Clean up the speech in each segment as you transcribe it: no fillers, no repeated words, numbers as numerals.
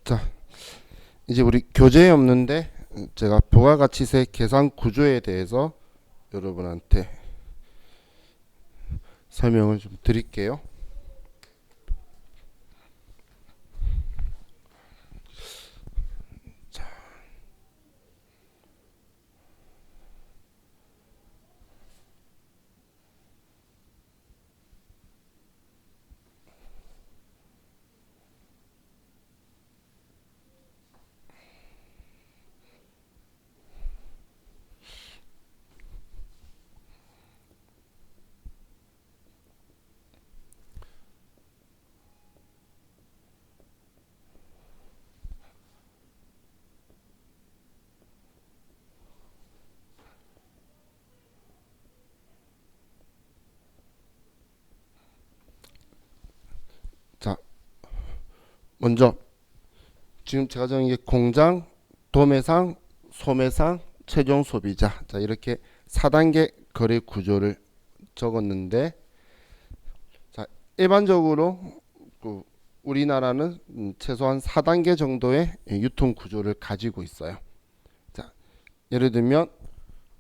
자, 이제 우리 교재에 없는데 제가 부가가치세 계산 구조에 대해서 여러분한테 설명을 좀 드릴게요. 자, 먼저 지금 제가 정한 게 공장, 도매상, 소매상, 최종 소비자. 자, 이렇게 4단계 거래 구조를 적었는데, 자, 일반적으로 그 우리나라는 최소한 4단계 정도의 유통 구조를 가지고 있어요. 자, 예를 들면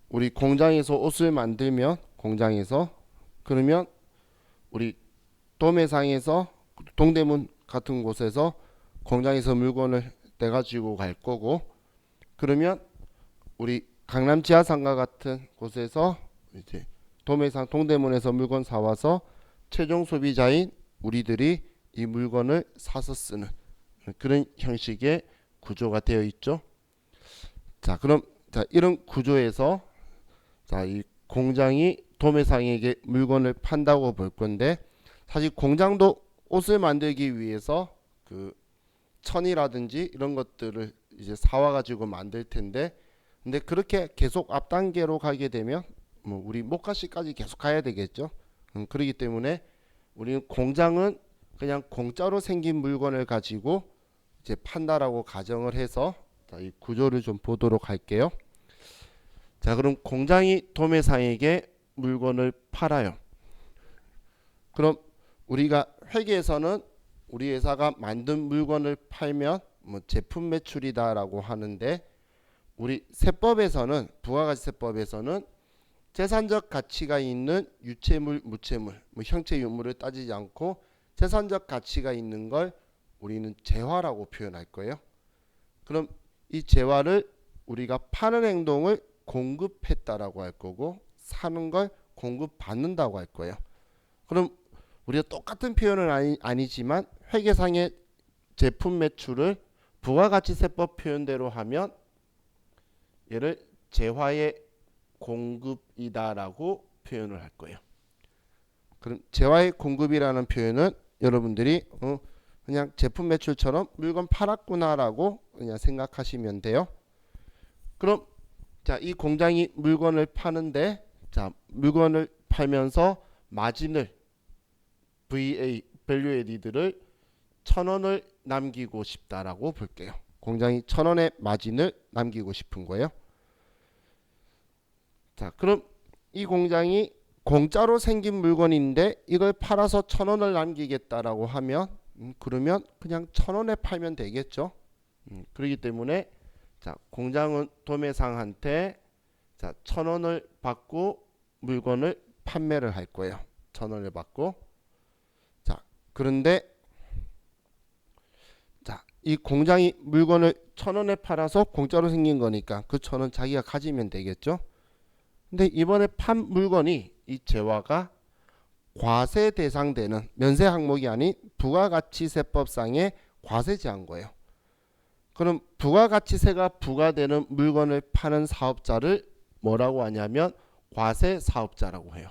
우리 공장에서 옷을 만들면 공장에서 그러면 우리 도매상에서 동대문 같은 곳에서 공장에서 물건을 떼가지고 갈 거고, 그러면 우리 강남 지하상가 같은 곳에서 이제 도매상 동대문에서 물건 사와서 최종 소비자인 우리들이 이 물건을 사서 쓰는 그런 형식의 구조가 되어 있죠. 자, 그럼 이런 구조에서 이 공장이 도매상에게 물건을 판다고 볼 건데, 사실 공장도 옷을 만들기 위해서 그 천이라든지 이런 것들을 이제 사와 가지고 만들 텐데, 근데 그렇게 계속 앞단계로 가게 되면 뭐 우리 목가시까지 계속 가야 되겠죠. 그렇기 때문에 우리는 공장은 그냥 공짜로 생긴 물건을 가지고 이제 판다라고 가정을 해서 이 구조를 좀 보도록 할게요. 자, 그럼 공장이 도매상에게 물건을 팔아요. 그럼 우리가 회계에서는 우리 회사가 만든 물건을 팔면 뭐 제품 매출이다라고 하는데, 우리 세법에서는 부가가치세법에서는 재산적 가치가 있는 유체물, 무체물, 뭐 형체 유무를 따지지 않고 재산적 가치가 있는 걸 우리는 재화라고 표현할 거예요. 그럼 이 재화를 우리가 파는 행동을 공급했다라고 할 거고, 사는 걸 공급받는다고 할 거예요. 그럼 우리가 똑같은 표현은 아니지만 회계상의 제품 매출을 부가가치세법 표현대로 하면 얘를 재화의 공급이다라고 표현을 할 거예요. 그럼 재화의 공급이라는 표현은 여러분들이 그냥 제품 매출처럼 물건 팔았구나라고 그냥 생각하시면 돼요. 그럼 이 공장이 물건을 파는데, 물건을 팔면서 마진을 VA 밸류 에디드를 1,000원을 남기고 싶다라고 볼게요. 공장이 1,000원의 마진을 남기고 싶은 거예요. 자, 그럼 이 공장이 공짜로 생긴 물건인데 이걸 팔아서 1,000원을 남기겠다라고 하면 그러면 그냥 1,000원에 팔면 되겠죠. 그렇기 때문에 공장은 도매상한테 1,000원을 받고 물건을 판매를 할 거예요. 1,000원을 받고. 그런데 이 공장이 물건을 1,000원에 팔아서 공짜로 생긴 거니까 그 1,000원 자기가 가지면 되겠죠. 근데 이번에 판 물건이 이 재화가 과세 대상되는 면세 항목이 아닌 부가가치세법상의 과세제한 거예요. 그럼 부가가치세가 부과되는 물건을 파는 사업자를 뭐라고 하냐면 과세 사업자라고 해요.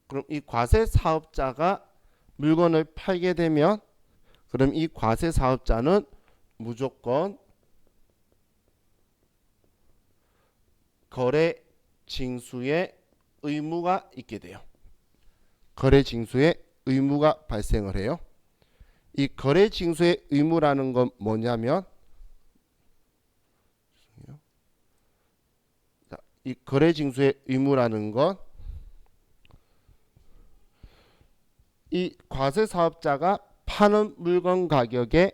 그럼 이 과세 사업자가 물건을 팔게 되면 그럼 이 과세 사업자는 무조건 거래 징수의 의무가 있게 돼요. 거래 징수의 의무가 발생을 해요. 이 거래 징수의 의무라는 건 뭐냐면, 이 거래 징수의 의무라는 건 이 과세 사업자가 파는 물건 가격의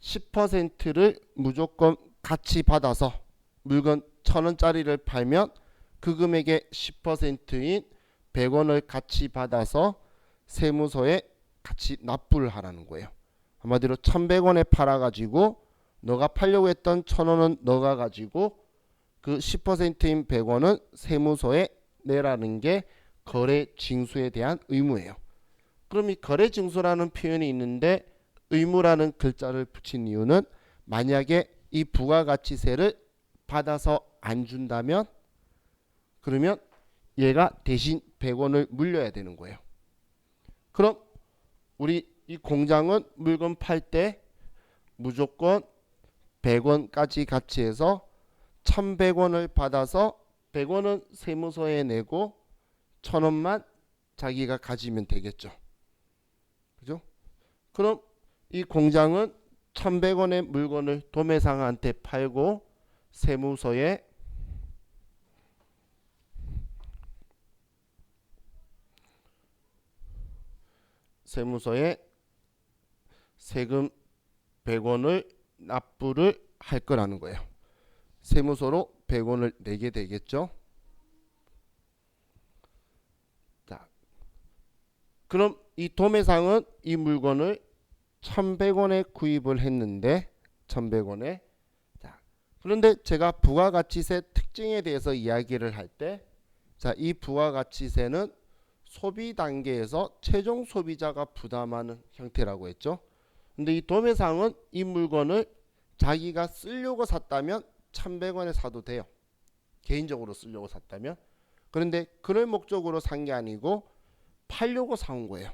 10%를 무조건 같이 받아서 물건 1,000원짜리를 팔면 그 금액의 10%인 100원을 같이 받아서 세무서에 같이 납부를 하라는 거예요. 한마디로 1,100원에 팔아가지고 너가 팔려고 했던 1,000원은 너가 가지고 그 10%인 100원은 세무서에 내라는 게 거래 징수에 대한 의무예요. 그럼 이 거래 징수라는 표현이 있는데 의무라는 글자를 붙인 이유는 만약에 이 부가가치세를 받아서 안 준다면 그러면 얘가 대신 100원을 물려야 되는 거예요. 그럼 우리 이 공장은 물건 팔 때 무조건 100원까지 같이 해서 1,100원을 받아서 100원은 세무서에 내고 1,000원만 자기가 가지면 되겠죠. 그죠? 그럼 이 공장은 1,100원의 물건을 도매상한테 팔고 세무서에 세금 100원을 납부를 할 거라는 거예요. 세무서로 100원을 내게 되겠죠. 자, 그럼 이 도매상은 이 물건을 1,100원에 구입을 했는데 1,100원에 자, 그런데 제가 부가가치세 특징에 대해서 이야기를 할 때 자, 이 부가가치세는 소비 단계에서 최종 소비자가 부담하는 형태라고 했죠. 근데 이 도매상은 이 물건을 자기가 쓰려고 샀다면 1,100원에 사도 돼요. 개인적으로 쓰려고 샀다면. 그런데 그럴 목적으로 산 게 아니고 팔려고 사온 거예요.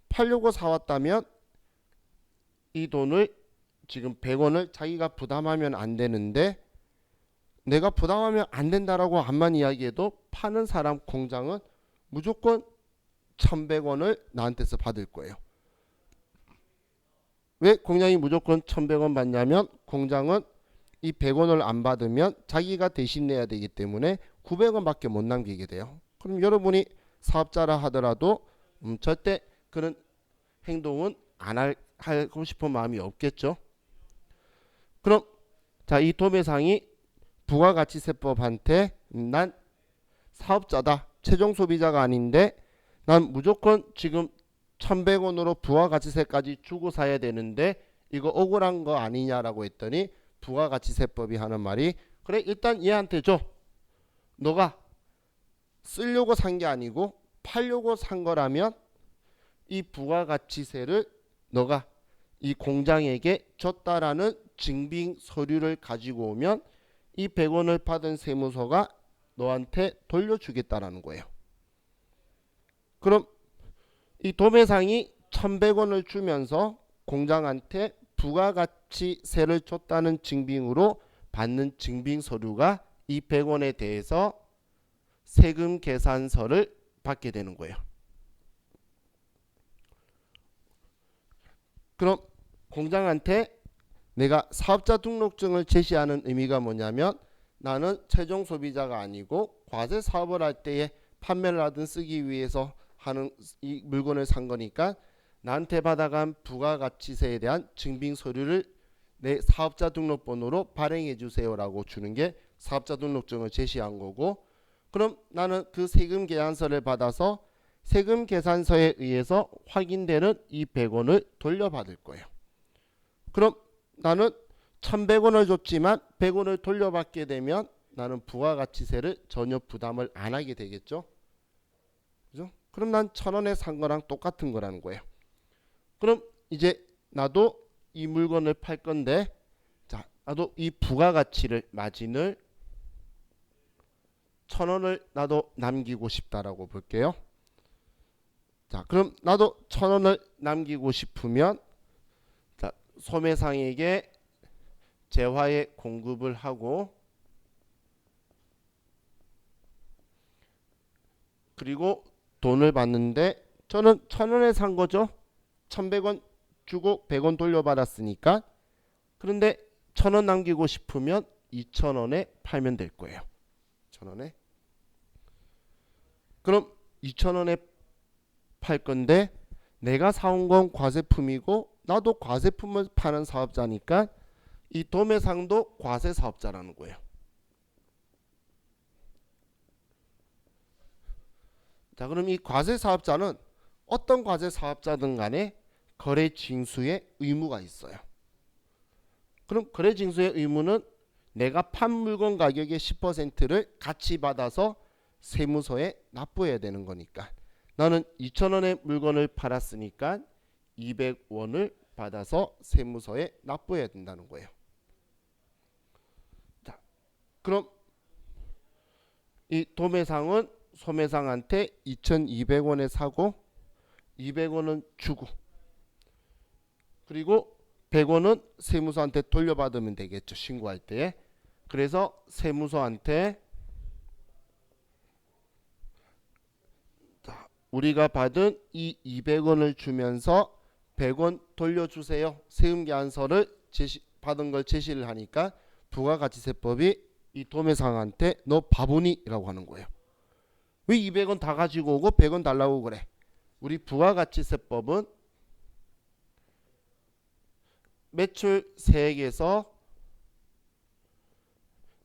팔려고 사왔다면 이 돈을 지금 100원을 자기가 부담하면 안 되는데 내가 부담하면 안 된다라고 암만 이야기해도 파는 사람 공장은 무조건 1,100원을 나한테서 받을 거예요. 왜 공장이 무조건 1,100원 받냐면 공장은 이 100원을 안 받으면 자기가 대신 내야 되기 때문에 900원밖에 못 남기게 돼요. 그럼 여러분이 사업자라 하더라도 절대 그런 행동은 안 하고 싶은 마음이 없겠죠. 그럼 자, 이 도매상이 부가가치세법한테 난 사업자다, 최종 소비자가 아닌데 난 무조건 지금 1,100원으로 부가가치세까지 주고 사야 되는데 이거 억울한 거 아니냐라고 했더니 부가가치세법이 하는 말이 그래 일단 얘한테 줘. 너가 쓰려고 산 게 아니고 팔려고 산 거라면 이 부가가치세를 너가 이 공장에게 줬다라는 증빙 서류를 가지고 오면 이 100원을 받은 세무서가 너한테 돌려주겠다라는 거예요. 그럼 이 도매상이 1,100원을 주면서 공장한테 부가가치세를 줬다는 증빙으로 받는 증빙 서류가 이 100원에 대해서 세금 계산서를 받게 되는 거예요. 그럼 공장한테 내가 사업자 등록증을 제시하는 의미가 뭐냐면 나는 최종 소비자가 아니고 과세 사업을 할 때에 판매를 하든 쓰기 위해서 하는 이 물건을 산 거니까 나한테 받아간 부가가치세에 대한 증빙 서류를 내 사업자 등록번호로 발행해 주세요라고 주는 게 사업자 등록증을 제시한 거고 그럼 나는 그 세금 계산서를 받아서 세금 계산서에 의해서 확인되는 이 100원을 돌려받을 거예요. 그럼 나는 1,100원을 줬지만 100원을 돌려받게 되면 나는 부가가치세를 전혀 부담을 안 하게 되겠죠. 그죠? 그럼 난 1,000원에 산 거랑 똑같은 거라는 거예요. 그럼 이제 나도 이 물건을 팔 건데 자, 나도 이 부가가치를 마진을 1,000원을 나도 남기고 싶다라고 볼게요. 자, 그럼 나도 1,000원을 남기고 싶으면 자, 소매상에게 재화에 공급을 하고 그리고 돈을 받는데 저는 1,000원에 산 거죠. 1,100원 주고 100원 돌려받았으니까. 그런데 1,000원 남기고 싶으면 2,000원에 팔면 될 거예요. 1,000원에. 그럼 2,000원에 팔 건데 내가 사온 건 과세품이고 나도 과세품을 파는 사업자니까 이 도매상도 과세 사업자라는 거예요. 자, 그럼 이 과세 사업자는 어떤 과세 사업자든 간에 거래 징수의 의무가 있어요. 그럼 거래 징수의 의무는 내가 판 물건 가격의 10%를 같이 받아서 세무서에 납부해야 되는 거니까 나는 2,000원의 물건을 팔았으니까 200원을 받아서 세무서에 납부해야 된다는 거예요. 자, 그럼 이 도매상은 소매상한테 2,200원에 사고 200원은 주고 그리고 100원은 세무서한테 돌려받으면 되겠죠. 신고할 때. 그래서 세무서한테 우리가 받은 이 200원을 주면서 100원 돌려주세요. 세금계산서를 받은 걸 제시를 하니까 부가가치세법이 이 도매상한테 너 바보니? 라고 하는 거예요. 왜 200원 다 가지고 오고 100원 달라고 그래? 우리 부가가치세법은 매출세액에서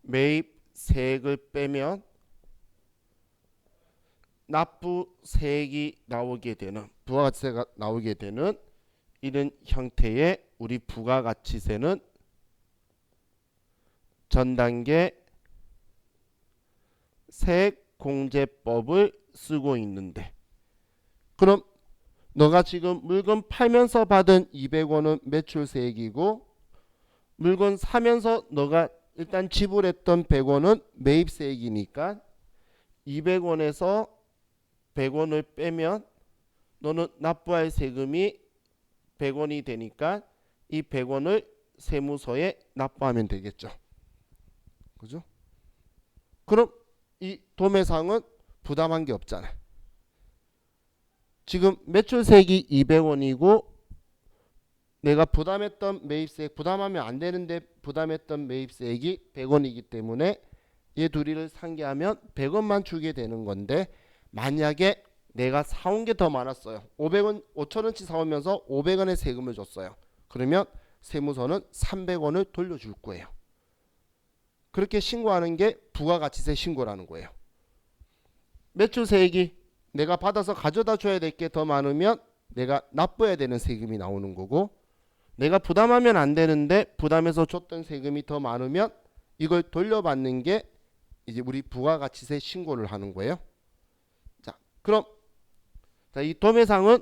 매입세액을 빼면 납부세액이 나오게 되는 부가가치세가 나오게 되는 이런 형태의 우리 부가가치세는 전단계 세액공제법을 쓰고 있는데 그럼 너가 지금 물건 팔면서 받은 200원은 매출세액이고 물건 사면서 너가 일단 지불했던 100원은 매입세액이니까 200원에서 100원을 빼면 너는 납부할 세금이 100원이 되니까 이 100원을 세무서에 납부하면 되겠죠. 그죠? 그럼 이 도매상은 부담한 게 없잖아. 지금 매출세액이 200원이고 내가 부담했던 매입세액 부담하면 안 되는데 부담했던 매입세액이 100원이기 때문에 얘 둘이를 상계하면 100원만 주게 되는 건데 만약에 내가 사온 게 더 많았어요. 500원, 5,000원치 사오면서 500원의 세금을 줬어요. 그러면 세무서는 300원을 돌려줄 거예요. 그렇게 신고하는 게 부가가치세 신고라는 거예요. 매출세액이 내가 받아서 가져다 줘야 될 게 더 많으면 내가 납부해야 되는 세금이 나오는 거고 내가 부담하면 안 되는데 부담해서 줬던 세금이 더 많으면 이걸 돌려받는 게 이제 우리 부가가치세 신고를 하는 거예요. 자, 그럼 이 도매상은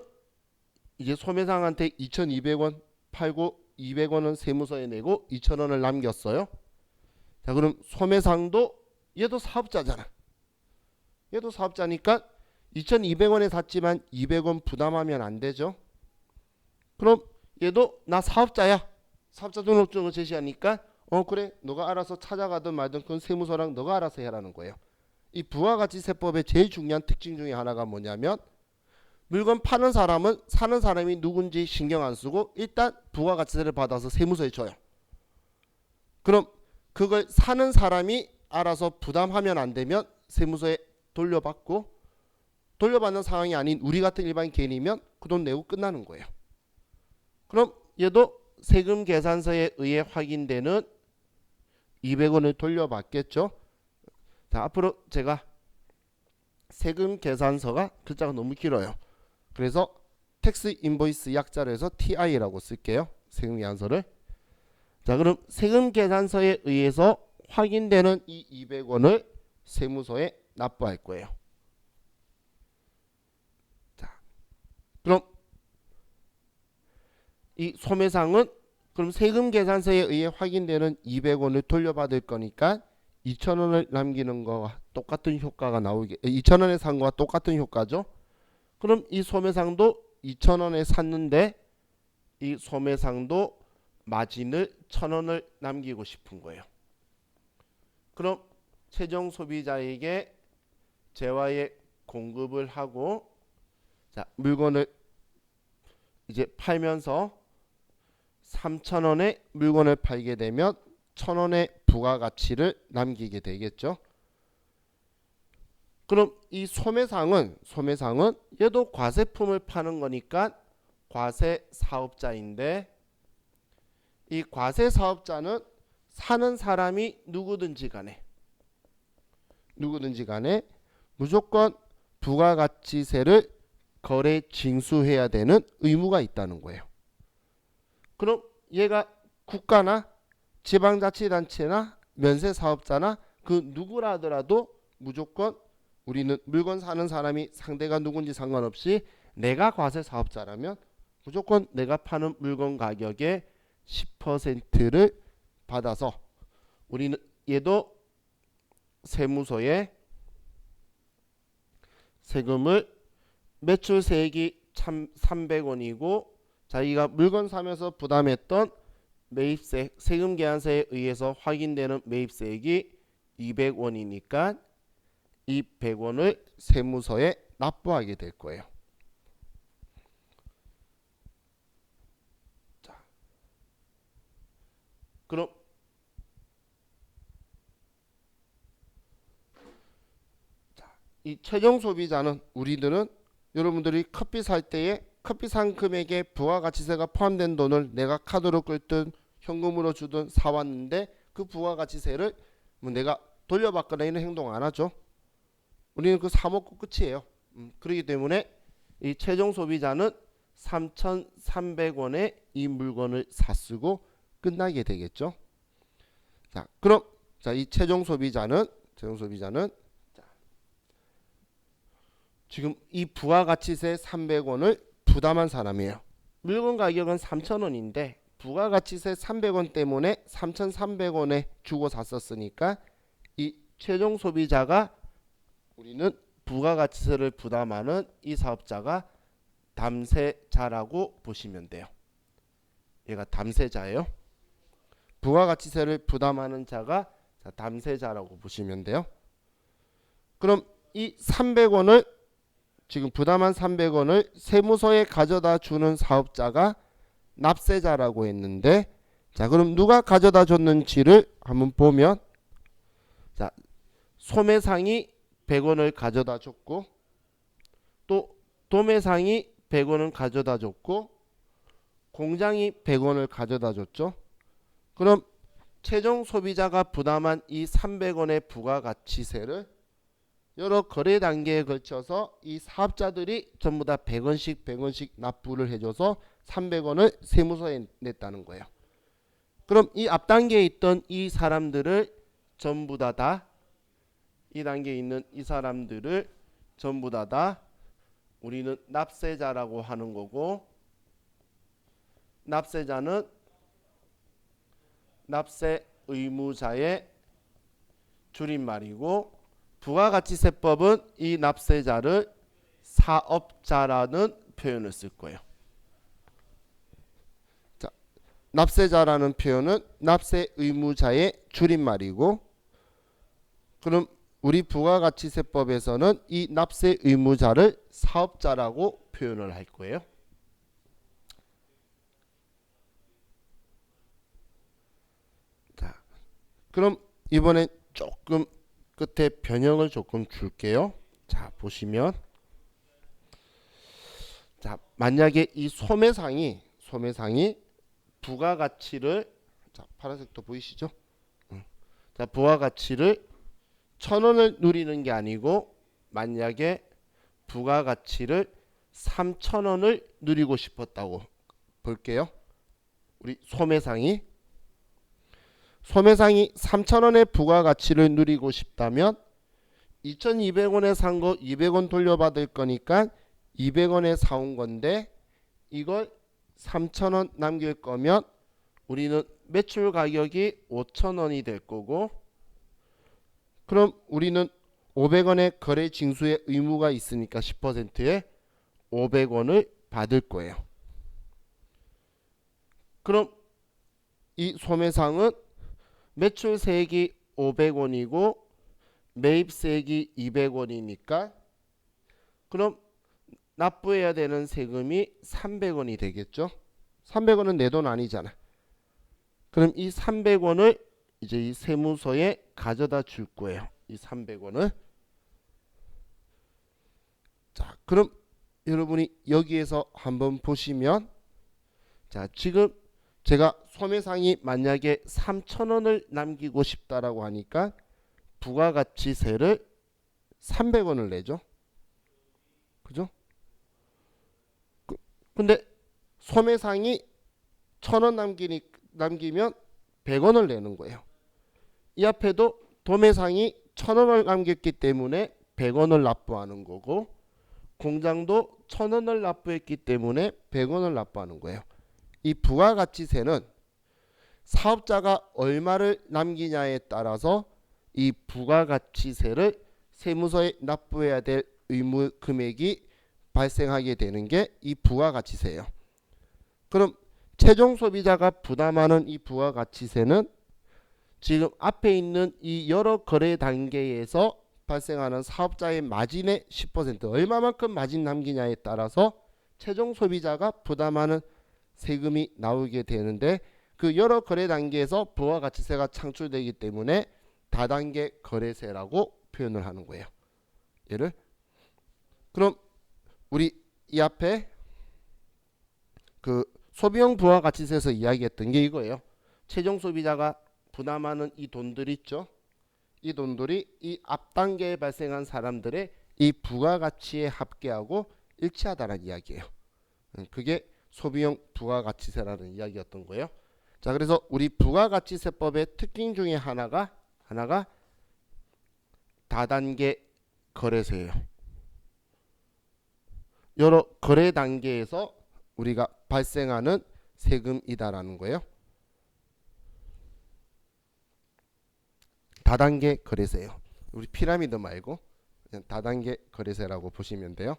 이제 소매상한테 2,200원 팔고 200원은 세무서에 내고 2,000원을 남겼어요. 자, 그럼 소매상도 얘도 사업자잖아. 얘도 사업자니까 2,200원에 샀지만 200원 부담하면 안 되죠. 그럼 얘도 나 사업자야. 사업자 등록증을 제시하니까 그래 너가 알아서 찾아가든 말든 그건 세무서랑 너가 알아서 해라는 거예요. 이 부가가치세법의 제일 중요한 특징 중에 하나가 뭐냐면 물건 파는 사람은 사는 사람이 누군지 신경 안 쓰고 일단 부가가치세를 받아서 세무서에 줘요. 그럼 그걸 사는 사람이 알아서 부담하면 안 되면 세무서에 돌려받고 돌려받는 상황이 아닌 우리 같은 일반 개인이면 그 돈 내고 끝나는 거예요. 그럼 얘도 세금 계산서에 의해 확인되는 200원을 돌려받겠죠. 자, 앞으로 제가 세금 계산서가 글자가 너무 길어요. 그래서 텍스 인보이스 약자로 해서 TI라고 쓸게요. 세금 계산서를. 자, 그럼 세금 계산서에 의해서 확인되는 이 200원을 세무서에 납부할 거예요. 자, 그럼 이 소매상은 그럼 세금 계산서에 의해 확인되는 200원을 돌려받을 거니까 2,000원을 남기는 거와 똑같은 효과가 나오게 2,000원에 산 거와 똑같은 효과죠. 그럼 이 소매상도 2,000원에 샀는데 이 소매상도 마진을 1,000원을 남기고 싶은 거예요. 그럼 최종 소비자에게 재화에 공급을 하고 자, 물건을 이제 팔면서 3,000원에 물건을 팔게 되면 1,000원의 부가가치를 남기게 되겠죠. 그럼 이 소매상은 얘도 과세품을 파는 거니까 과세 사업자인데, 이 과세 사업자는 사는 사람이 누구든지 간에 무조건 부가가치세를 거래 징수해야 되는 의무가 있다는 거예요. 그럼 얘가 국가나 지방자치단체나 면세사업자나 그 누구라 하더라도 무조건 우리는 물건 사는 사람이 상대가 누군지 상관없이 내가 과세사업자라면 무조건 내가 파는 물건 가격의 10%를 받아서 우리는 얘도 세무서에 세금을 매출세액이 300원이고 자기가 물건 사면서 부담했던 매입세 세금계산서에 의해서 확인되는 매입세액이 200원이니까 이 100원을 세무서에 납부하게 될 거예요. 자, 그럼 이 최종 소비자는 우리들은 여러분들이 커피 살 때에 커피 산 금액에 부가가치세가 포함된 돈을 내가 카드로 끌든 현금으로 주든 사왔는데 그 부가가치세를 뭐 내가 돌려받거나 이런 행동 안 하죠. 우리는 그 사먹고 끝이에요. 그렇기 때문에 이 최종 소비자는 3,300원에 이 물건을 샀쓰고 끝나게 되겠죠. 자, 그럼 이 최종 소비자는 지금 이 부가가치세 300원을 부담한 사람이에요. 물건 가격은 3,000원인데 부가가치세 300원 때문에 3,300원에 주고 샀었으니까 이 최종 소비자가 우리는 부가가치세를 부담하는 이 사업자가 담세자라고 보시면 돼요. 얘가 담세자예요. 부가가치세를 부담하는 자가 담세자라고 보시면 돼요. 그럼 이 300원을 지금 부담한 300원을 세무서에 가져다 주는 사업자가 납세자라고 했는데, 자 그럼 누가 가져다 줬는지를 한번 보면, 자 소매상이 100원을 가져다 줬고 또 도매상이 100원을 가져다 줬고 공장이 100원을 가져다 줬죠. 그럼 최종 소비자가 부담한 이 300원의 부가가치세를 여러 거래 단계에 걸쳐서 이 사업자들이 전부 다 100원씩 납부를 해줘서 300원을 세무서에 냈다는 거예요. 그럼 이 앞 단계에 있던 이 사람들을 전부 다 이 단계에 있는 이 사람들을 전부 다 우리는 납세자라고 하는 거고, 납세자는 납세 의무자의 줄임말이고, 부가가치세법은 이 납세자를 사업자라는 표현을 쓸 거예요. 자, 납세자라는 표현은 납세 의무자의 줄임말이고, 그럼 우리 부가가치세법에서는 이 납세 의무자를 사업자라고 표현을 할 거예요. 자, 그럼 이번에 조금 끝에 변형을 조금 줄게요. 자 보시면, 자 만약에 이 소매상이 부가가치를, 자 파란색도 보이시죠? 자 부가가치를 1,000원을 누리는 게 아니고 만약에 부가가치를 3,000원을 누리고 싶었다고 볼게요. 우리 소매상이 3,000원의 부가가치를 누리고 싶다면 2,200원에 산 거 200원 돌려받을 거니까 200원에 사온 건데, 이걸 3,000원 남길 거면 우리는 매출 가격이 5,000원이 될 거고, 그럼 우리는 500원의 거래 징수의 의무가 있으니까 10%에 500원을 받을 거예요. 그럼 이 소매상은 매출세액이 500원이고 매입세액이 200원이니까 그럼 납부해야 되는 세금이 300원이 되겠죠. 300원은 내 돈 아니잖아. 그럼 이 300원을 이제 이 세무서에 가져다 줄 거예요. 이 300원을. 자, 그럼 여러분이 여기에서 한번 보시면, 자, 지금 제가 소매상이 만약에 3,000원을 남기고 싶다라고 하니까 부가가치세를 300원을 내죠. 그죠? 근데 소매상이 1,000원 남기면 100원을 내는 거예요. 이 앞에도 도매상이 1,000원을 남겼기 때문에 100원을 납부하는 거고, 공장도 1,000원을 납부했기 때문에 100원을 납부하는 거예요. 이 부가가치세는 사업자가 얼마를 남기냐에 따라서 이 부가가치세를 세무서에 납부해야 될 의무 금액이 발생하게 되는 게 이 부가가치세예요. 그럼 최종 소비자가 부담하는 이 부가가치세는 지금 앞에 있는 이 여러 거래 단계에서 발생하는 사업자의 마진의 10%, 얼마만큼 마진 남기냐에 따라서 최종 소비자가 부담하는 세금이 나오게 되는데, 그 여러 거래 단계에서 부가가치세가 창출되기 때문에 다단계 거래세라고 표현을 하는 거예요. 얘를. 그럼 우리 이 앞에 그 소비용 부가가치세에서 이야기했던 게 이거예요. 최종 소비자가 부담하는 이 돈들 있죠. 이 돈들이 이 앞단계에 발생한 사람들의 이 부가가치에 합계하고 일치하다는 이야기예요. 그게 소비용 부가가치세라는 이야기였던 거예요. 자, 그래서 우리 부가가치세법의 특징 중에 하나가 다단계 거래세예요. 여러 거래 단계에서 우리가 발생하는 세금이다라는 거예요. 다단계 거래세예요. 우리 피라미드 말고 그냥 다단계 거래세라고 보시면 돼요.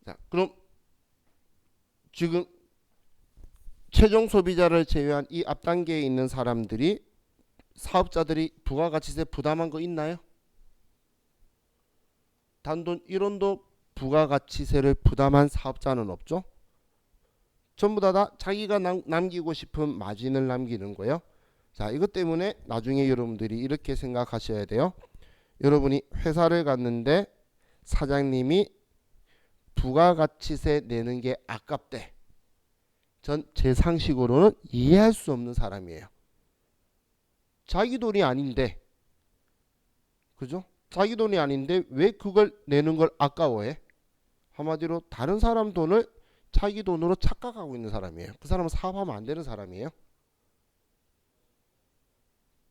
자, 그럼 지금 최종 소비자를 제외한 이 앞단계에 있는 사람들이, 사업자들이 부가가치세 부담한 거 있나요? 단돈 1원도 부가가치세를 부담한 사업자는 없죠. 전부 다 자기가 남기고 싶은 마진을 남기는 거예요. 자, 이것 때문에 나중에 여러분들이 이렇게 생각하셔야 돼요. 여러분이 회사를 갔는데 사장님이 부가가치세 내는 게 아깝대. 전 제 상식으로는 이해할 수 없는 사람이에요. 자기 돈이 아닌데, 그죠? 자기 돈이 아닌데 왜 그걸 내는 걸 아까워해? 한마디로 다른 사람 돈을 자기 돈으로 착각하고 있는 사람이에요. 그 사람은 사업하면 안 되는 사람이에요.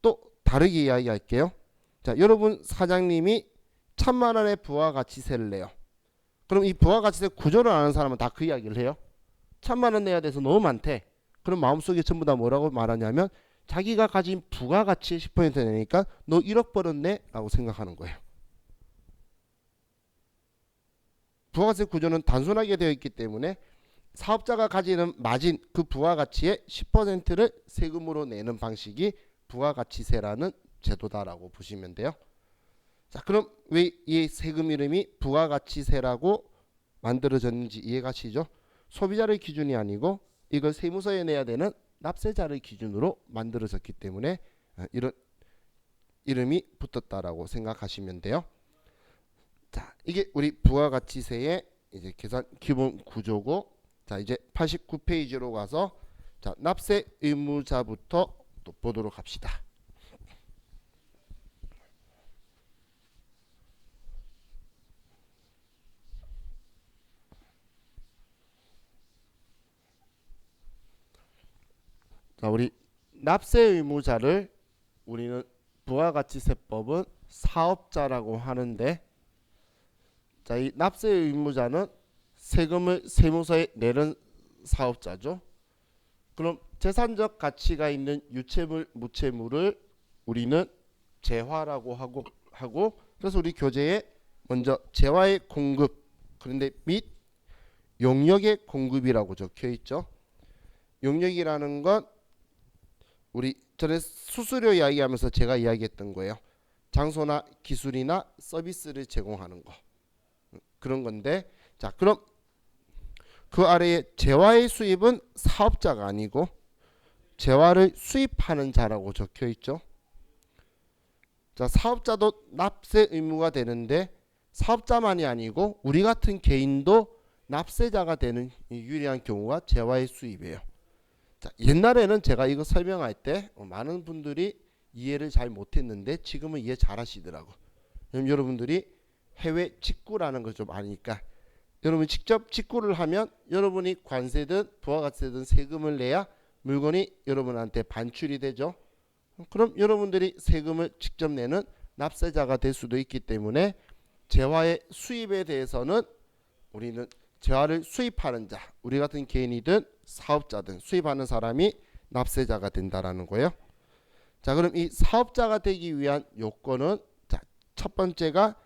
또 다르게 이야기할게요. 자, 여러분 사장님이 1,000만 원의 부가가치세를 내요. 그럼 이 부가가치세 구조를 아는 사람은 다 그 이야기를 해요. 1,000만 원 내야 돼서 너무 많대. 그럼 마음속에 전부 다 뭐라고 말하냐면, 자기가 가진 부가가치의 10% 내니까 너 1억 벌었네 라고 생각하는 거예요. 부가가치 구조는 단순하게 되어 있기 때문에 사업자가 가지는 마진, 그 부가가치의 10%를 세금으로 내는 방식이 부가가치세라는 제도다라고 보시면 돼요. 자, 그럼 왜 이 세금 이름이 부가가치세라고 만들어졌는지 이해가시죠? 소비자를 기준이 아니고 이걸 세무서에 내야 되는 납세자를 기준으로 만들어졌기 때문에 이런 이름이 붙었다라고 생각하시면 돼요. 자, 이게 우리 부가가치세의 이제 계산 기본 구조고, 자, 이제 89페이지로 가서 자, 납세 의무자부터 또 보도록 합시다. 자, 우리 납세 의무자를 우리는 부가가치세법은 사업자라고 하는데, 자, 이 납세 의무자는 세금을 세무서에 내는 사업자죠. 그럼 재산적 가치가 있는 유체물, 무체물을 우리는 재화라고 하고 그래서 우리 교재에 먼저 재화의 공급, 그런데 및 용역의 공급이라고 적혀 있죠. 용역이라는 건 우리 전에 수수료 이야기하면서 제가 이야기했던 거예요. 장소나 기술이나 서비스를 제공하는 거, 그런 건데, 자, 그럼 그 아래에 재화의 수입은 사업자가 아니고 재화를 수입하는 자라고 적혀 있죠. 자, 사업자도 납세 의무가 되는데 사업자만이 아니고 우리 같은 개인도 납세자가 되는 유리한 경우가 재화의 수입이에요. 자, 옛날에는 제가 이거 설명할 때 많은 분들이 이해를 잘 못했는데 지금은 이해 잘 하시더라고. 그럼 여러분들이 해외 직구라는 걸 좀 아니까 여러분 직접 직구를 하면 여러분이 관세든 부가가치세든 세금을 내야 물건이 여러분한테 반출이 되죠. 그럼 여러분들이 세금을 직접 내는 납세자가 될 수도 있기 때문에 재화의 수입에 대해서는 우리는 재화를 수입하는 자, 우리 같은 개인이든 사업자든 수입하는 사람이 납세자가 된다라는 거예요. 자, 그럼 이 사업자가 되기 위한 요건은 자, 첫 번째가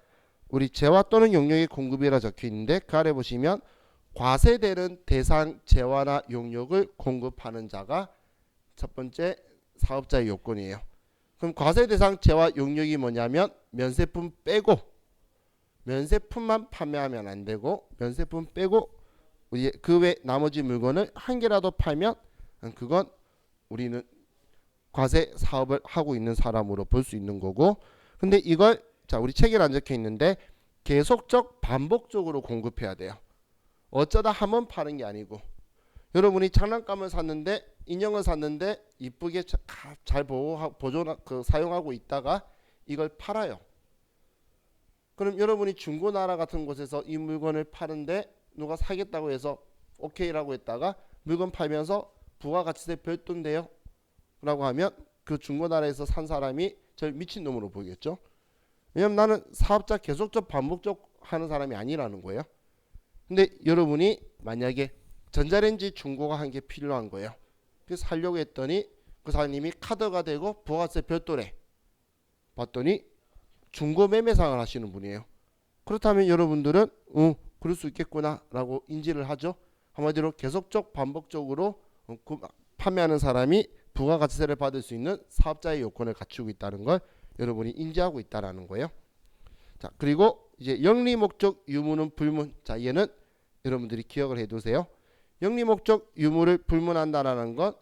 우리 재화 또는 용역의 공급이라 적혀 있는데 그 아래 보시면 과세되는 대상 재화나 용역을 공급하는 자가 첫 번째 사업자의 요건이에요. 그럼 과세 대상 재화 용역이 뭐냐면 면세품 빼고 면세품만 판매하면 안 되고 면세품 빼고 그 외 나머지 물건을 한 개라도 팔면 그건 우리는 과세 사업을 하고 있는 사람으로 볼 수 있는 거고, 근데 이걸 자 우리 책에 안 적혀 있는데 계속적 반복적으로 공급해야 돼요. 어쩌다 한 번 파는 게 아니고 여러분이 장난감을 샀는데 인형을 샀는데 이쁘게 잘 보존 사용하고 있다가 이걸 팔아요. 그럼 여러분이 중고나라 같은 곳에서 이 물건을 파는데 누가 사겠다고 해서 오케이라고 했다가 물건 팔면서 부가가치세 별도인데요 라고 하면 그 중고나라에서 산 사람이 절 미친놈으로 보겠죠. 왜냐면 나는 사업자 계속적 반복적 하는 사람이 아니라는 거예요. 근데 여러분이 만약에 전자레인지 중고가 한 게 필요한 거예요. 그래서 사려고 했더니 그 사장님이 카드가 되고 부가세 별도래 봤더니 중고 매매상을 하시는 분이에요. 그렇다면 여러분들은 그럴 수 있겠구나 라고 인지를 하죠. 한마디로 계속적 반복적으로 판매하는 사람이 부가가치세를 받을 수 있는 사업자의 요건을 갖추고 있다는 걸 여러분이 인지하고 있다는 거예요. 자, 그리고 이제 영리 목적 유무는 불문. 자, 얘는 여러분들이 기억을 해두세요. 영리 목적 유무를 불문한다라는 건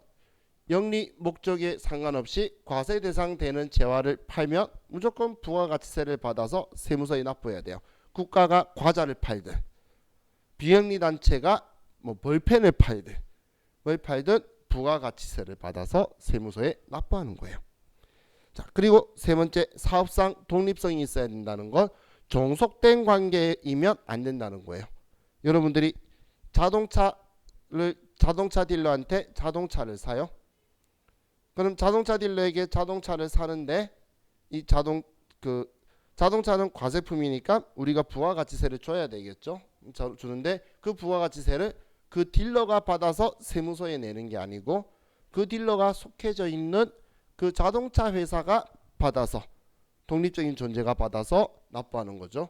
영리 목적에 상관없이 과세 대상 되는 재화를 팔면 무조건 부가가치세를 받아서 세무서에 납부해야 돼요. 국가가 과자를 팔든 비영리 단체가 뭐 볼펜을 팔든 뭘 팔든 부가가치세를 받아서 세무서에 납부하는 거예요. 자, 그리고 세 번째 사업상 독립성이 있어야 된다는 건 종속된 관계이면 안 된다는 거예요. 여러분들이 자동차 딜러한테 자동차를 사요. 그럼 자동차 딜러에게 자동차를 사는데 이 자동차는 과세품이니까 우리가 부가가치세를 줘야 되겠죠. 주는데 그 부가가치세를 그 딜러가 받아서 세무서에 내는 게 아니고 그 딜러가 속해져 있는 그 자동차 회사가 받아서 독립적인 존재가 받아서 납부하는 거죠.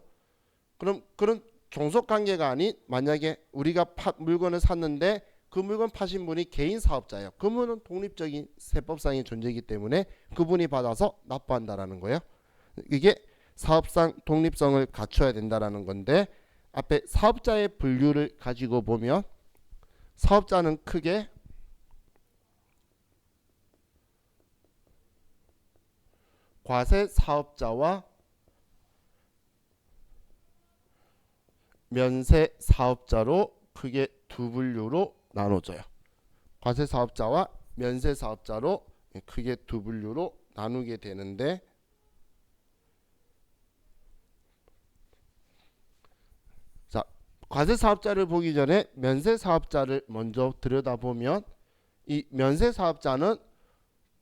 그럼 그런 종속관계가 아닌 만약에 우리가 물건을 샀는데 그 물건 파신 분이 개인 사업자예요. 그분은 독립적인 세법상의 존재이기 때문에 그분이 받아서 납부한다라는 거예요. 이게 사업상 독립성을 갖춰야 된다라는 건데 앞에 사업자의 분류를 가지고 보면 사업자는 크게 과세 사업자와 면세 사업자로 크게 두 분류로 나눠져요. 과세 사업자와 면세 사업자로 크게 두 분류로 나누게 되는데 자, 과세 사업자를 보기 전에 면세 사업자를 먼저 들여다보면 이 면세 사업자는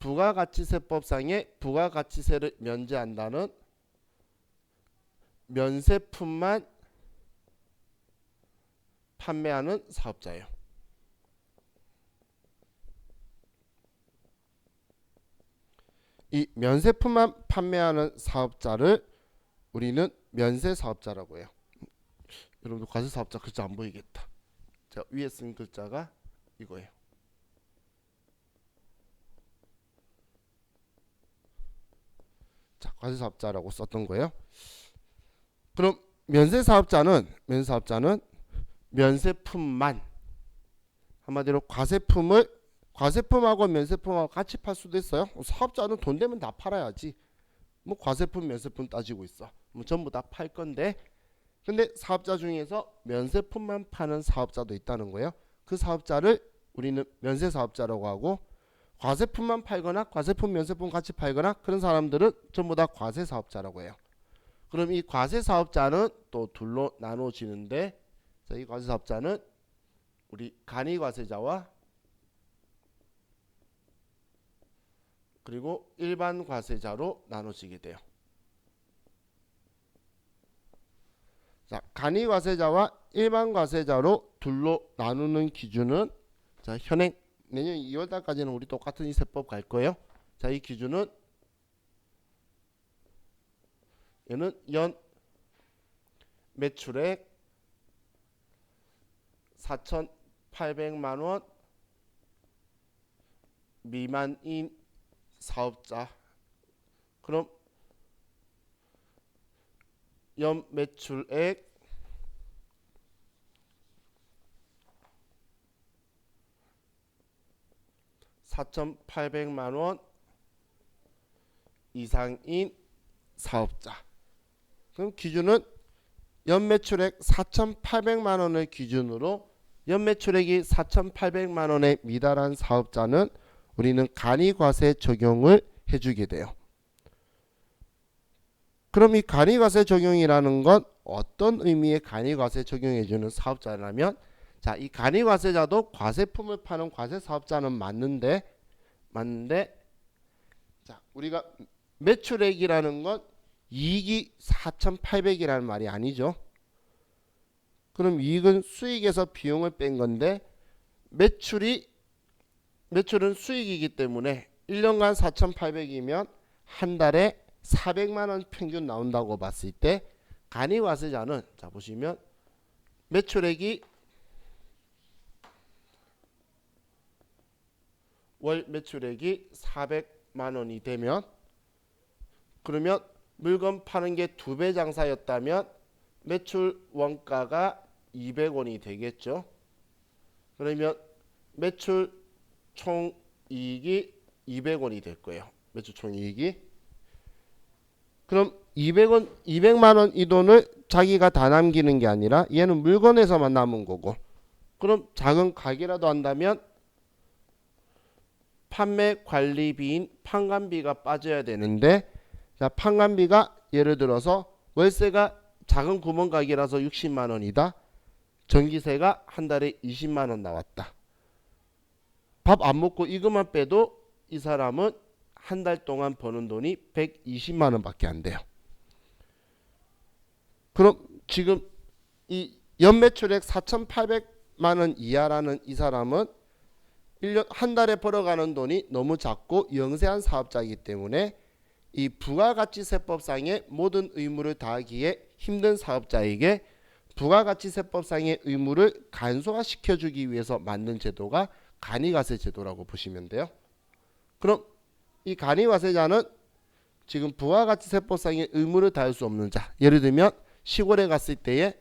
부가가치세법상의 부가가치세를 면제한다는 면세품만 판매하는 사업자예요. 이 면세품만 판매하는 사업자를 우리는 면세 사업자라고 해요. 여러분들 과세 사업자 글자 안 보이겠다. 자, 위에 쓴 글자가 이거예요. 자, 과세 사업자라고 썼던 거예요. 그럼 면세 사업자는 면세품만 한마디로 과세품하고 면세품하고 같이 팔 수도 있어요. 사업자는 돈 되면 다 팔아야지. 뭐 과세품 면세품 따지고 있어. 뭐 전부 다 팔 건데 근데 사업자 중에서 면세품만 파는 사업자도 있다는 거예요. 그 사업자를 우리는 면세사업자라고 하고, 과세품만 팔거나 과세품, 면세품 같이 팔거나 그런 사람들은 전부 다 과세사업자라고 해요. 그럼 이 과세사업자는 또 둘로 나눠지는데, 자, 이 과세사업자는 우리 간이과세자와 그리고 일반 과세자로 나눠지게 돼요. 자, 간이과세자와 일반 과세자로 둘로 나누는 기준은, 자, 현행 내년 2월달까지는 우리 똑같은 이 세법 갈 거예요. 자, 이 기준은 얘는 연 매출액 4,800만 원 미만인 사업자. 그럼 연 매출액 4,800만 원 이상인 사업자. 그럼 기준은 연매출액 4,800만 원을 기준으로 연매출액이 4,800만 원에 미달한 사업자는 우리는 간이과세 적용을 해주게 돼요. 그럼 이 간이과세 적용이라는 건 어떤 의미의 간이과세 적용해주는 사업자라면, 자, 이 간이과세자도 과세품을 파는 과세사업자는 맞는데 자, 우리가 매출액이라는 건 이익이 4,800이라는 말이 아니죠. 그럼 이익은 수익에서 비용을 뺀 건데, 매출은 수익이기 때문에 1년간 4,800이면 한 달에 400만 원 평균 나온다고 봤을 때, 간이과세자는 자 보시면 매출액이 월 매출액이 400만 원이 되면, 그러면 물건 파는 게 2배 장사였다면 매출 원가가 200원이 되겠죠. 그러면 매출 총이익이 200원이 될 거예요. 매출 총이익이. 그럼 200만 원 이 돈을 자기가 다 남기는 게 아니라 얘는 물건에서만 남은 거고, 그럼 작은 가게라도 한다면 판매 관리비인 판관비가 빠져야 되는데, 자, 판관비가 예를 들어서 월세가 작은 구멍가게라서 60만 원이다. 전기세가 한 달에 20만 원 나왔다. 밥 안 먹고 이것만 빼도 이 사람은 한 달 동안 버는 돈이 120만 원밖에 안 돼요. 그럼 지금 이 연매출액 4,800만 원 이하라는 이 사람은 1년 한 달에 벌어가는 돈이 너무 작고 영세한 사업자이기 때문에 이 부가가치세법상의 모든 의무를 다하기에 힘든 사업자에게 부가가치세법상의 의무를 간소화시켜주기 위해서 만든 제도가 간이과세 제도라고 보시면 돼요. 그럼 이 간이과세자는 지금 부가가치세법상의 의무를 다할 수 없는 자, 예를 들면 시골에 갔을 때에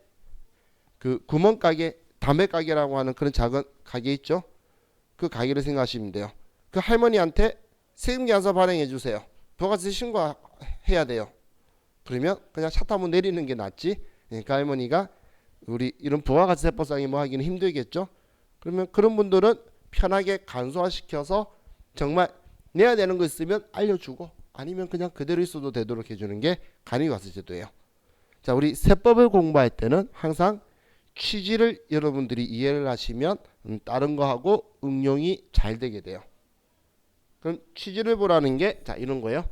그 구멍가게, 담배가게라고 하는 그런 작은 가게 있죠. 그 가게를 생각하시면 돼요. 그 할머니한테 세금계산서 발행해 주세요. 부가가치 신고해야 돼요. 그러면 그냥 차 타고 내리는 게 낫지. 그러니까 할머니가 우리 이런 부가가치세법상에 뭐 하기는 힘들겠죠. 그러면 그런 분들은 편하게 간소화시켜서 정말 내야 되는 거 있으면 알려주고, 아니면 그냥 그대로 있어도 되도록 해주는 게 간이과세 제도예요. 자, 우리 세법을 공부할 때는 항상 취지를 여러분들이 이해를 하시면 다른 거하고 응용이 잘 되게 돼요. 그럼 취지를 보라는 게 자 이런 거예요.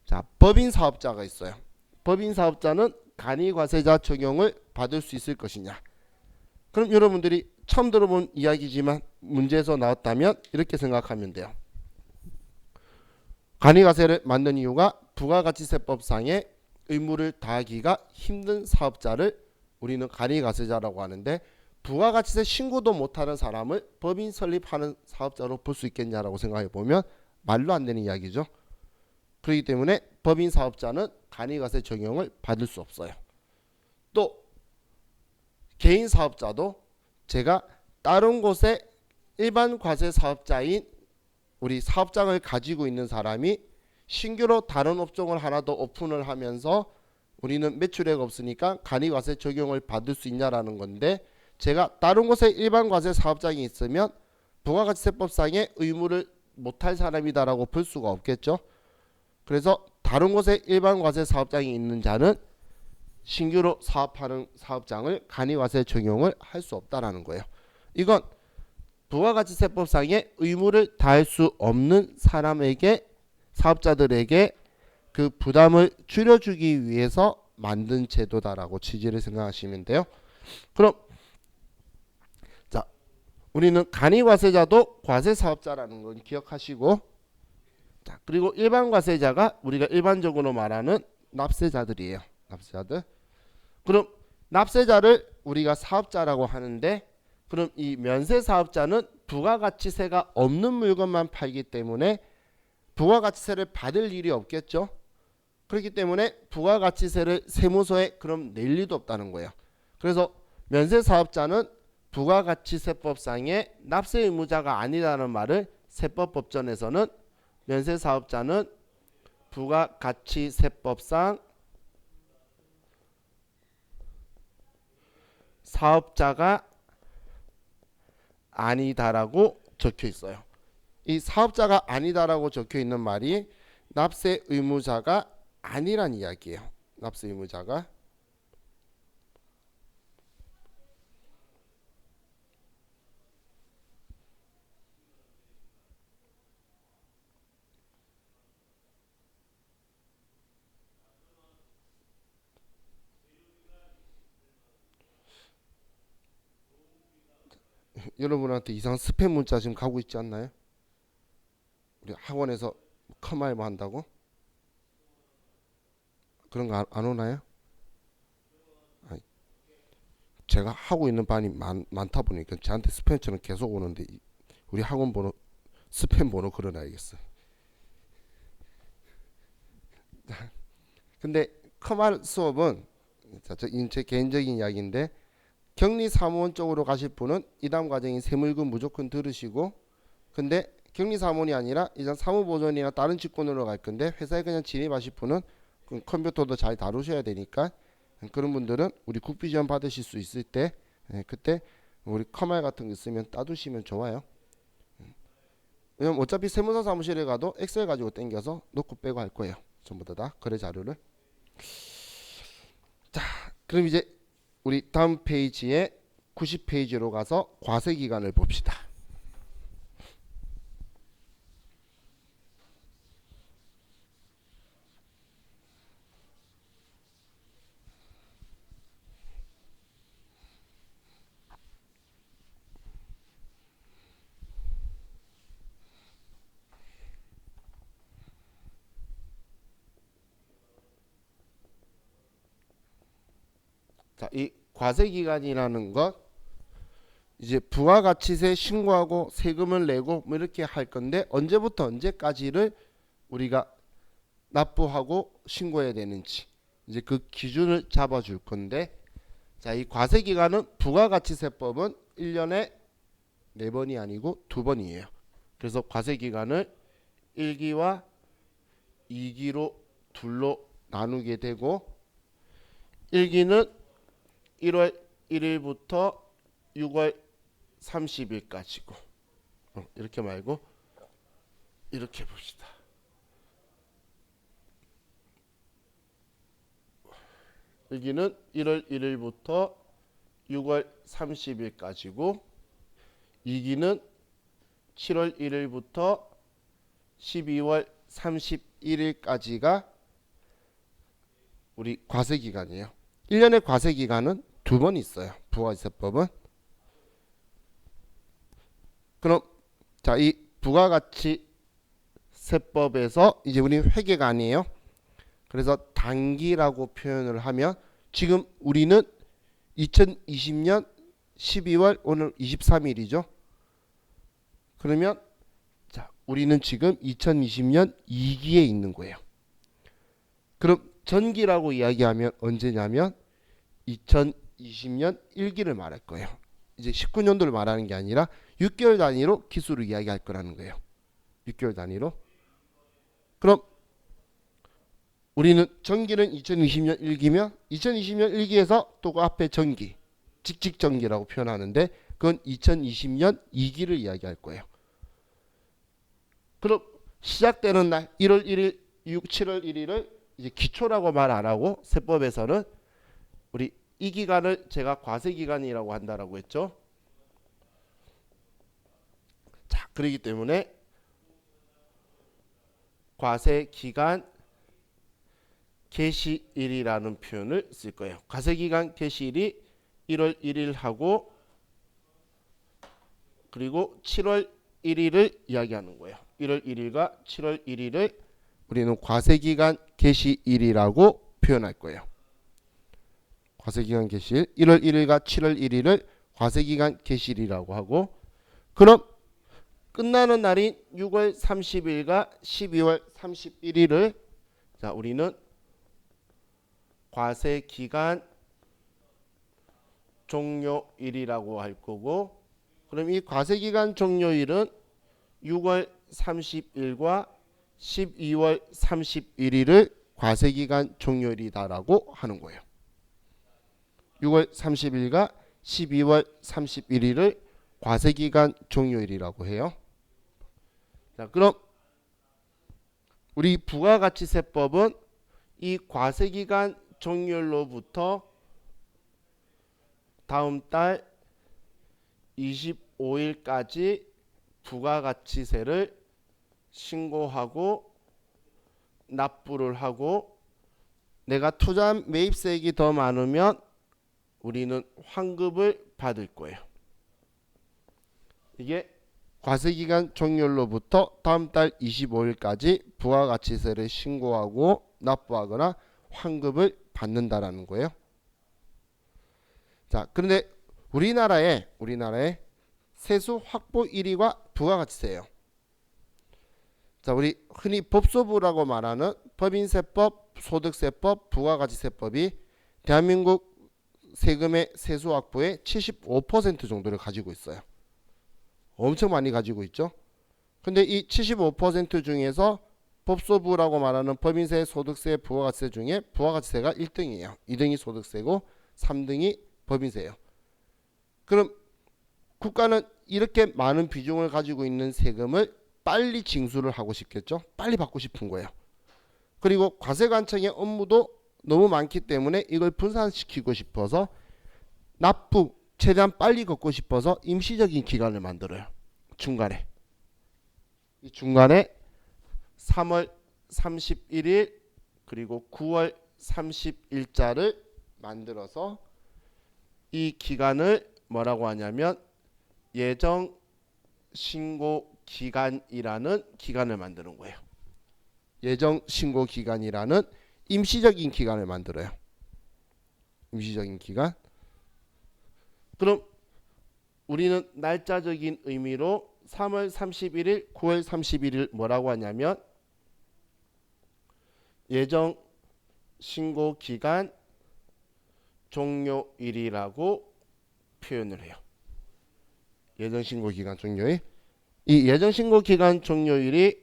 자, 법인 사업자가 있어요. 법인 사업자는 간이과세자 적용을 받을 수 있을 것이냐. 그럼 여러분들이 처음 들어본 이야기지만 문제에서 나왔다면 이렇게 생각하면 돼요. 간이과세를 만든 이유가 부가가치세법상의 의무를 다하기가 힘든 사업자를 우리는 간이과세자라고 하는데, 부가가치세 신고도 못하는 사람을 법인 설립하는 사업자로 볼 수 있겠냐라고 생각해 보면 말로 안 되는 이야기죠. 그렇기 때문에 법인 사업자는 간이과세 적용을 받을 수 없어요. 또 개인 사업자도 제가 다른 곳에 일반 과세 사업자인 우리 사업장을 가지고 있는 사람이 신규로 다른 업종을 하나 더 오픈을 하면서 우리는 매출액 없으니까 간이과세 적용을 받을 수 있냐라는 건데, 제가 다른 곳에 일반 과세 사업장이 있으면 부가가치세법상의 의무를 못할 사람이다라고 볼 수가 없겠죠. 그래서 다른 곳에 일반 과세 사업장이 있는 자는 신규로 사업하는 사업장을 간이과세 적용을 할 수 없다라는 거예요. 이건 부가가치세법상의 의무를 다할 수 없는 사람에게, 사업자들에게 그 부담을 줄여주기 위해서 만든 제도다라고 취지를 생각하시면 돼요. 그럼 자, 우리는 간이과세자도 과세사업자라는 건 기억하시고, 자, 그리고 일반과세자가 우리가 일반적으로 말하는 납세자들이에요. 납세자들. 그럼 납세자를 우리가 사업자라고 하는데, 그럼 이 면세사업자는 부가가치세가 없는 물건만 팔기 때문에 부가가치세를 받을 일이 없겠죠. 그렇기 때문에 부가가치세를 세무서에 그럼 낼 리도 없다는 거예요. 그래서 면세사업자는 부가가치세법상의 납세 의무자가 아니라는 말을 세법법전에서는 면세사업자는 부가가치세법상 사업자가 아니다라고 적혀 있어요. 이 사업자가 아니다라고 적혀 있는 말이 납세 의무자가 아니란 이야기예요. 납세 의무자가. 여러분한테 이상한 스팸 문자 지금 가고 있지 않나요? 우리 학원에서 컴마이브 한다고? 그런 거 안 오나요? 아니, 제가 하고 있는 반이 많다 보니까 저한테 스팸처럼 계속 오는데, 우리 학원 번호 스팸 번호 걸어놔야겠어요. 근데 컴마 수업은 제 개인적인 이야기인데, 격리사무원 쪽으로 가실 분은 이담 과정인 세무일급 무조건 들으시고, 근데 격리사무원이 아니라 이전 사무보존이나 다른 직군으로 갈 건데 회사에 그냥 진입하실 분은 컴퓨터도 잘 다루셔야 되니까, 그런 분들은 우리 국비지원 받으실 수 있을 때 그때 우리 컴활 같은 거 있으면 따두시면 좋아요. 왜냐면 어차피 세무사 사무실에 가도 엑셀 가지고 땡겨서 놓고 빼고 할 거예요. 전부 다 거래 자료를. 자, 그럼 이제 우리 다음 페이지에 90페이지로 가서 과세기간을 봅시다. 자, 이 과세기간이라는 것, 이제 부가가치세 신고하고 세금을 내고 뭐 이렇게 할 건데, 언제부터 언제까지를 우리가 납부하고 신고해야 되는지 이제 그 기준을 잡아줄 건데, 자, 이 과세기간은 부가가치세법은 1년에 4번이 아니고 2번이에요. 그래서 과세기간을 1기와 2기로 둘로 나누게 되고, 1기는 1월 1일부터 6월 30일까지고, 이렇게 말고 이렇게 봅시다. 여기는 1월 1일부터 6월 30일까지고, 2기는 7월 1일부터 12월 31일까지가 우리 과세기간이에요. 1년의 과세기간은 2번 있어요. 부가가치세법은. 그럼 자, 이 부가가치세법에서 이제 우리는 회계가 아니에요. 그래서 단기라고 표현을 하면, 지금 우리는 2020년 12월 오늘 23일이죠. 그러면 자, 우리는 지금 2020년 2기에 있는 거예요. 그럼 전기라고 이야기하면 언제냐면 2020년 1기를 말할 거예요. 이제 19년도를 말하는 게 아니라 6개월 단위로 기수를 이야기할 거라는 거예요. 6개월 단위로. 그럼 우리는 전기는 2020년 1기면 2020년 1기에서 또 그 앞에 전기, 직직전기라고 표현하는데 그건 2020년 2기를 이야기할 거예요. 그럼 시작되는 날 1월 1일, 7월 1일을 이제 기초라고 말 안 하고 세법에서는 우리 이 기간을 제가 과세기간이라고 한다라고 했죠. 자, 그렇기 때문에 과세기간 개시일이라는 표현을 쓸 거예요. 과세기간 개시일이 1월 1일 하고 그리고 7월 1일을 이야기하는 거예요. 1월 1일과 7월 1일을 우리는 과세기간 개시일이라고 표현할 거예요. 과세기간 개시일 1월 1일과 7월 1일을 과세기간 개시일이라고 하고 그럼 끝나는 날인 6월 30일과 12월 31일을 자 우리는 과세기간 종료일이라고 할 거고 그럼 이 과세기간 종료일은 6월 30일과 12월 31일을 과세기간 종료일이다라고 하는 거예요. 6월 30일과 12월 31일을 과세기간 종료일이라고 해요. 자, 그럼 우리 부가가치세법은 이 과세기간 종료일로부터 다음 달 25일까지 부가가치세를 신고하고 납부를 하고 내가 투자한 매입세액이 더 많으면 우리는 환급을 받을 거예요. 이게 과세기간 종료일로부터 다음 달 25일까지 부가가치세를 신고하고 납부하거나 환급을 받는다라는 거예요. 자, 그런데 우리나라의 세수 확보 1위가 부가가치세예요. 자, 우리 흔히 법소부라고 말하는 법인세법, 소득세법, 부가가치세법이 대한민국 세금의 세수 확보의 75% 정도를 가지고 있어요. 엄청 많이 가지고 있죠. 근데 이 75% 중에서 법소부라고 말하는 법인세, 소득세, 부가가치세 중에 부가가치세가 1등이에요. 2등이 소득세고 3등이 법인세예요. 그럼 국가는 이렇게 많은 비중을 가지고 있는 세금을 빨리 징수를 하고 싶겠죠. 빨리 받고 싶은 거예요. 그리고 과세관청의 업무도 너무 많기 때문에 이걸 분산시키고 싶어서 납부 최대한 빨리 걷고 싶어서 임시적인 기간을 만들어요. 중간에. 이 중간에 3월 31일 그리고 9월 30일자를 만들어서 이 기간을 뭐라고 하냐면 예정 신고 기간이라는 기간을 만드는 거예요. 예정 신고 기간이라는 임시적인 기간을 만들어요. 임시적인 기간. 그럼 우리는 날짜적인 의미로 3월 31일, 9월 31일 뭐라고 하냐면 예정 신고 기간 종료일이라고 표현을 해요. 예정 신고 기간 종료일. 이 예정 신고 기간 종료일이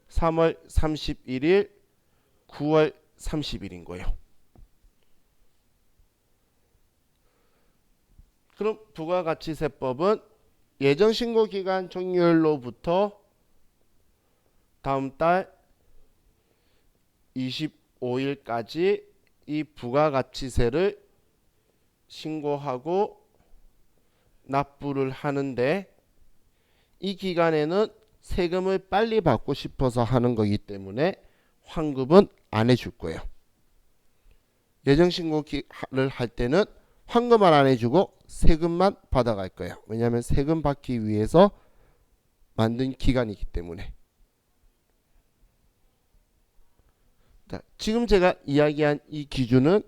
3월 31일, 9월 30일인 거예요. 그럼 부가가치세법은 예정 신고 기간 종료일로부터 다음 달 25일까지 이 부가가치세를 신고하고 납부를 하는데 이 기간에는 세금을 빨리 받고 싶어서 하는 거기 때문에 환급은 안 해줄 거예요. 예정 신고를 할 때는 환급만 안 해주고 세금만 받아갈 거예요. 왜냐하면 세금 받기 위해서 만든 기간이기 때문에. 자, 지금 제가 이야기한 이 기준은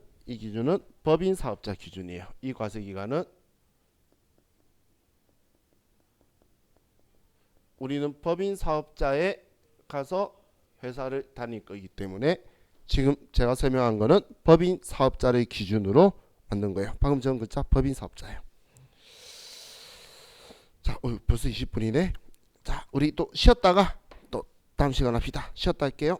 법인 사업자 기준이에요. 이 과세기간은 우리는 법인 사업자에 가서 회사를 다닐 거기 때문에 지금 제가 설명한 거는 법인 사업자를 기준으로 만든 거예요. 방금 전 글자 법인 사업자예요. 자, 벌써 20분이네. 자, 우리 또 쉬었다가 또 다음 시간 합시다. 쉬었다 할게요.